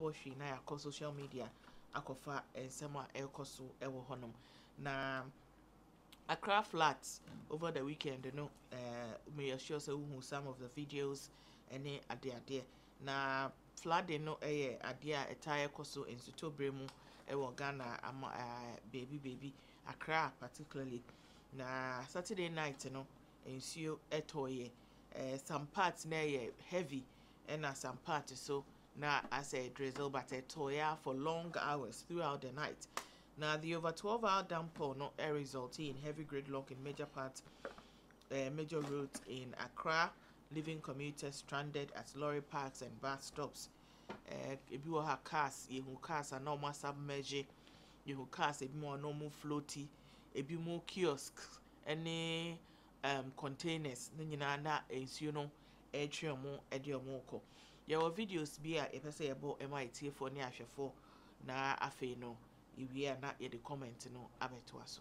Washi na akɔ social media akɔfa nsɛm a ɛrekɔ so ɛwɔ hɔnom. Na Accra floods over the weekend, may assure say who some of the videos any ade na flooding no ade a ɛtaa ɛkɔ so nsuto bere mu ɛwɔ Ghana ama baby Accra particularly. Na Saturday night no nsuo ɛtɔɔyɛ some parts na heavy and some parts so na as a drizzle but ɛtɔɔyɛ for long hours throughout the night. Now, the over 12-hour downpour no resulted in heavy gridlock in major parts, major roads in Accra, leaving commuters stranded at lorry parks and bus stops. If you have cars, you cars are normal submerged, you cars a more normal floaty, a bit more kiosks, any containers, na ensuno, atrium, ediomoko. Your videos be a say about MIT for near for na afe no. If we are not yet the comment no abeto aso.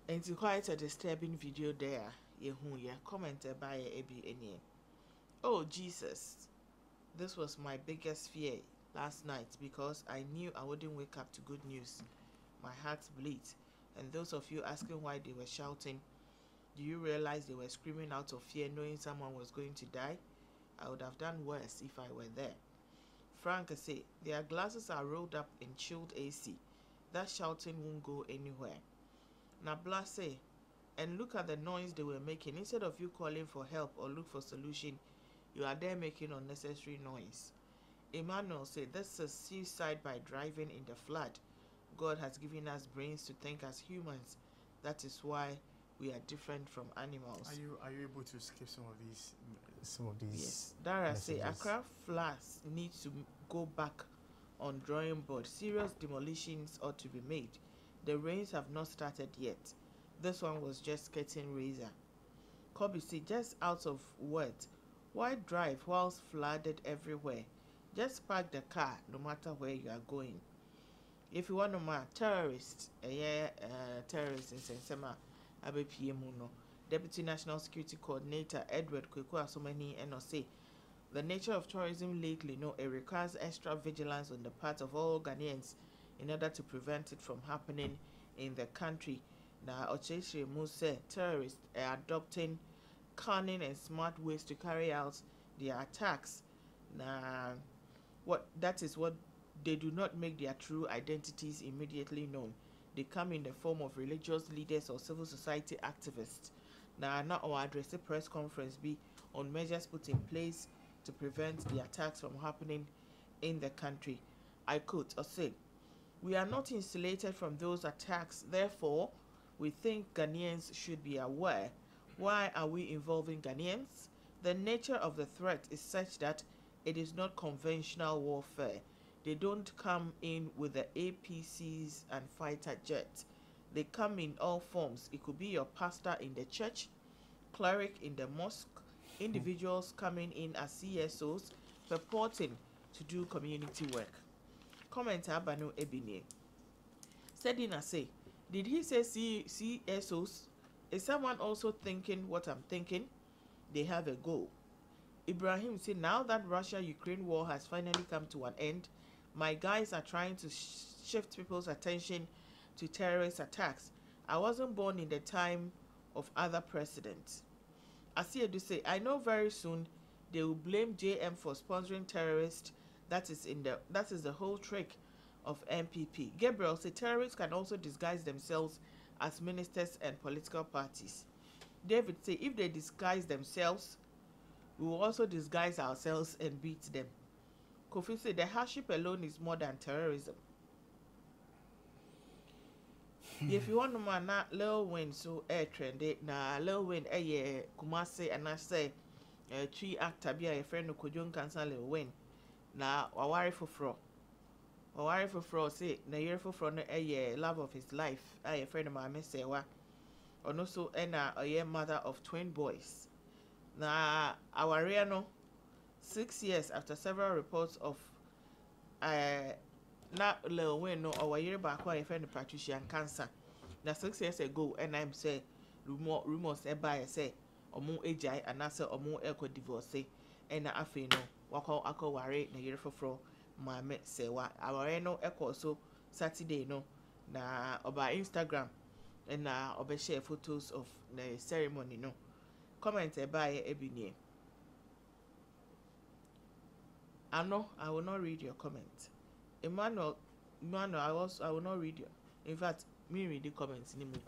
It's quite a disturbing video there. Commented by Ebi Enie. Oh Jesus, this was my biggest fear last night because I knew I wouldn't wake up to good news. My heart bleeds. And those of you asking why they were shouting, do you realize they were screaming out of fear knowing someone was going to die? I would have done worse if I were there. Frank say, their glasses are rolled up in chilled AC. That shouting won't go anywhere. Nabla say, and look at the noise they were making. Instead of you calling for help or look for solution, you are there making unnecessary noise. Emmanuel said, this is suicide by driving in the flood. God has given us brains to think as humans. That is why we are different from animals. Are you able to skip some of these? Yes. Dara say, Accra floods need to go back on drawing board. Serious demolitions ought to be made. The rains have not started yet. This one was just getting razor. Kobe said, just out of words. Why drive whilst flooded everywhere? Just park the car no matter where you are going. If you want to know terrorists, terrorists in Sensema Abepiemu, Deputy National Security Coordinator Edward Kweku Asomani say the nature of tourism lately it requires extra vigilance on the part of all Ghanaians in order to prevent it from happening in the country. Now, Ocheshe Muse, terrorists are adopting cunning and smart ways to carry out their attacks. Now, that is what they do not make their true identities immediately known. They come in the form of religious leaders or civil society activists. Now, our address a press conference be on measures put in place to prevent the attacks from happening in the country. I quote or say, we are not insulated from those attacks. Therefore, we think Ghanaians should be aware. Why are we involving Ghanaians? The nature of the threat is such that it is not conventional warfare. They don't come in with the APCs and fighter jets. They come in all forms. It could be your pastor in the church, cleric in the mosque, individuals coming in as CSOs purporting to do community work. Commenter Banu Ebine said in a say, did he say CSOs? Is someone also thinking what I'm thinking? They have a goal. Ibrahim said, now that Russia-Ukraine war has finally come to an end, my guys are trying to shift people's attention to terrorist attacks. I wasn't born in the time of other presidents. Asiedu say, I know very soon they will blame JM for sponsoring terrorists. That is the whole trick of MPP. Gabriel said terrorists can also disguise themselves as ministers and political parties. David said if they disguise themselves, we will also disguise ourselves and beat them. Kofi said the hardship alone is more than terrorism. If you want to man na Lil Wayne so air trend na Lil Wayne Kumasi and I say three actor be a friend of Kojon Cancer Lil Wayne na wawari for say na year for no love of his life a friend of my say wa or no so a mother of twin boys na aware no 6 years after several reports of na Lil Wayne no our year back a friend of Patricia and cancer na 6 years ago and I'm say rumors by say omo ejai anase omo eko divorce and na afi no wako akoware na year for maame say wa aware no eko so Saturday no na oba Instagram and na oba share photos of the ceremony no comment by ebinie. I will not read your comment. Emmanuel, I will not read your. In fact, me read the comments in the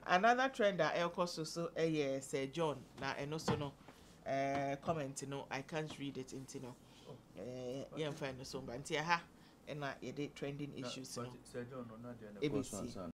Another trend that Elko so say John na and also no comment no I can't read it into no. Yeah, find the song but ha and na trending issues no. ABC.